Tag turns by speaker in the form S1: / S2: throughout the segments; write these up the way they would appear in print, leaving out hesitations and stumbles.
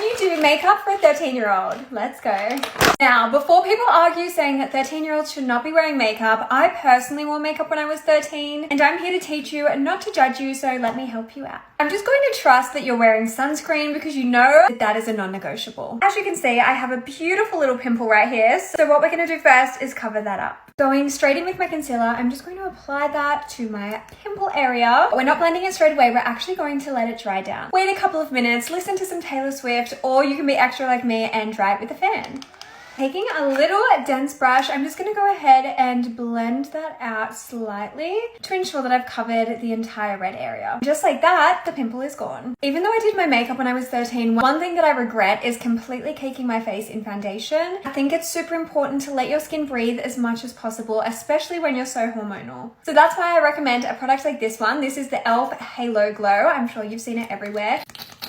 S1: you do makeup for a 13-year-old? Let's go. Now, before people argue saying that 13-year-olds should not be wearing makeup, I personally wore makeup when I was 13, and I'm here to teach you, not to judge you, so let me help you out. I'm just going to trust that you're wearing sunscreen because you know that that is a non-negotiable. As you can see, I have a beautiful little pimple right here, so what we're going to do first is cover that up. Going straight in with my concealer, I'm just going to apply that to my pimple area. We're not blending it straight away, we're actually going to let it dry down. Wait a couple of minutes, listen to some Taylor Swift, or you can be extra like me and dry it with a fan. Taking a little dense brush, I'm just going to go ahead and blend that out slightly to ensure that I've covered the entire red area. Just like that, the pimple is gone. Even though I did my makeup when I was 13, one thing that I regret is completely caking my face in foundation. I think it's super important to let your skin breathe as much as possible, especially when you're so hormonal. So that's why I recommend a product like this one. This is the e.l.f. Halo Glow. I'm sure you've seen it everywhere.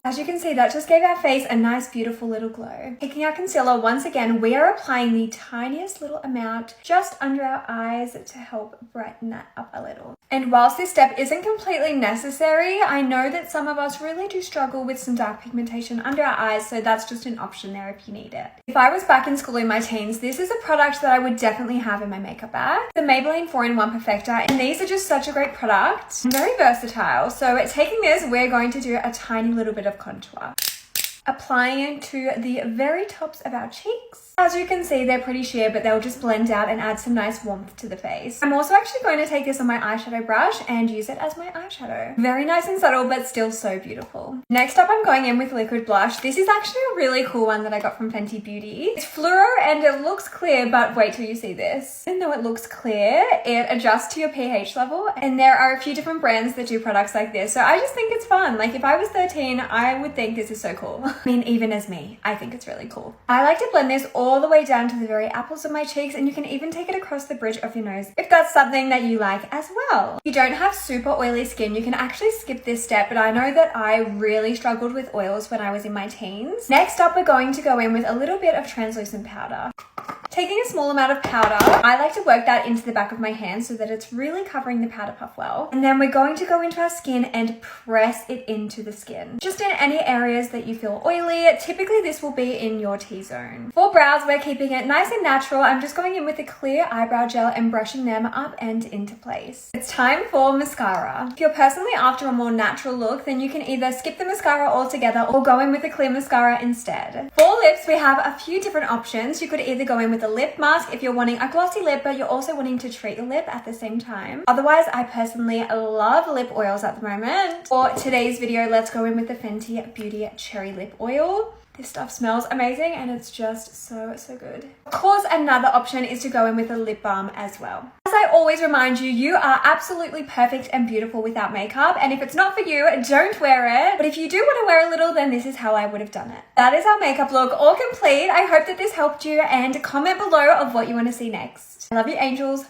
S1: As you can see, that just gave our face a nice, beautiful little glow. Taking our concealer, once again, we are applying the tiniest little amount just under our eyes to help brighten that up a little. And whilst this step isn't completely necessary, I know that some of us really do struggle with some dark pigmentation under our eyes, so that's just an option there if you need it. If I was back in school in my teens, this is a product that I would definitely have in my makeup bag. The Maybelline 4-in-1 Perfector, and these are just such a great product. Very versatile. So taking this, we're going to do a tiny little bit of contour. Applying it to the very tops of our cheeks. As you can see, they're pretty sheer, but they'll just blend out and add some nice warmth to the face. I'm also actually going to take this on my eyeshadow brush and use it as my eyeshadow. Very nice and subtle, but still so beautiful. Next up, I'm going in with liquid blush. This is actually a really cool one that I got from Fenty Beauty. It's fluoro and it looks clear, but wait till you see this. Even though it looks clear, it adjusts to your pH level, and there are a few different brands that do products like this, so I just think it's fun. Like, if I was 13, I would think this is so cool. I mean, even as me, I think it's really cool. I like to blend this all the way down to the very apples of my cheeks, and you can even take it across the bridge of your nose if that's something that you like as well. If you don't have super oily skin, you can actually skip this step, but I know that I really struggled with oils when I was in my teens. Next up, we're going to go in with a little bit of translucent powder. Taking a small amount of powder, I like to work that into the back of my hand so that it's really covering the powder puff well. And then we're going to go into our skin and press it into the skin. Just in any areas that you feel oily. Typically this will be in your T-zone. For brows, we're keeping it nice and natural. I'm just going in with a clear eyebrow gel and brushing them up and into place. It's time for mascara. If you're personally after a more natural look, then you can either skip the mascara altogether or go in with a clear mascara instead. For lips, we have a few different options. You could either go in with a lip mask if you're wanting a glossy lip, but you're also wanting to treat your lip at the same time. Otherwise, I personally love lip oils at the moment. For today's video, let's go in with the Fenty Beauty Cherry Lip Oil. This stuff smells amazing and it's just so good. Of course, another option is to go in with a lip balm as well. As I always remind you, you are absolutely perfect and beautiful without makeup, and if it's not for you, don't wear it. But if you do want to wear a little, then this is how I would have done it. That is our makeup look all complete. I hope that this helped you, and comment below of what you want to see next. I love you, angels.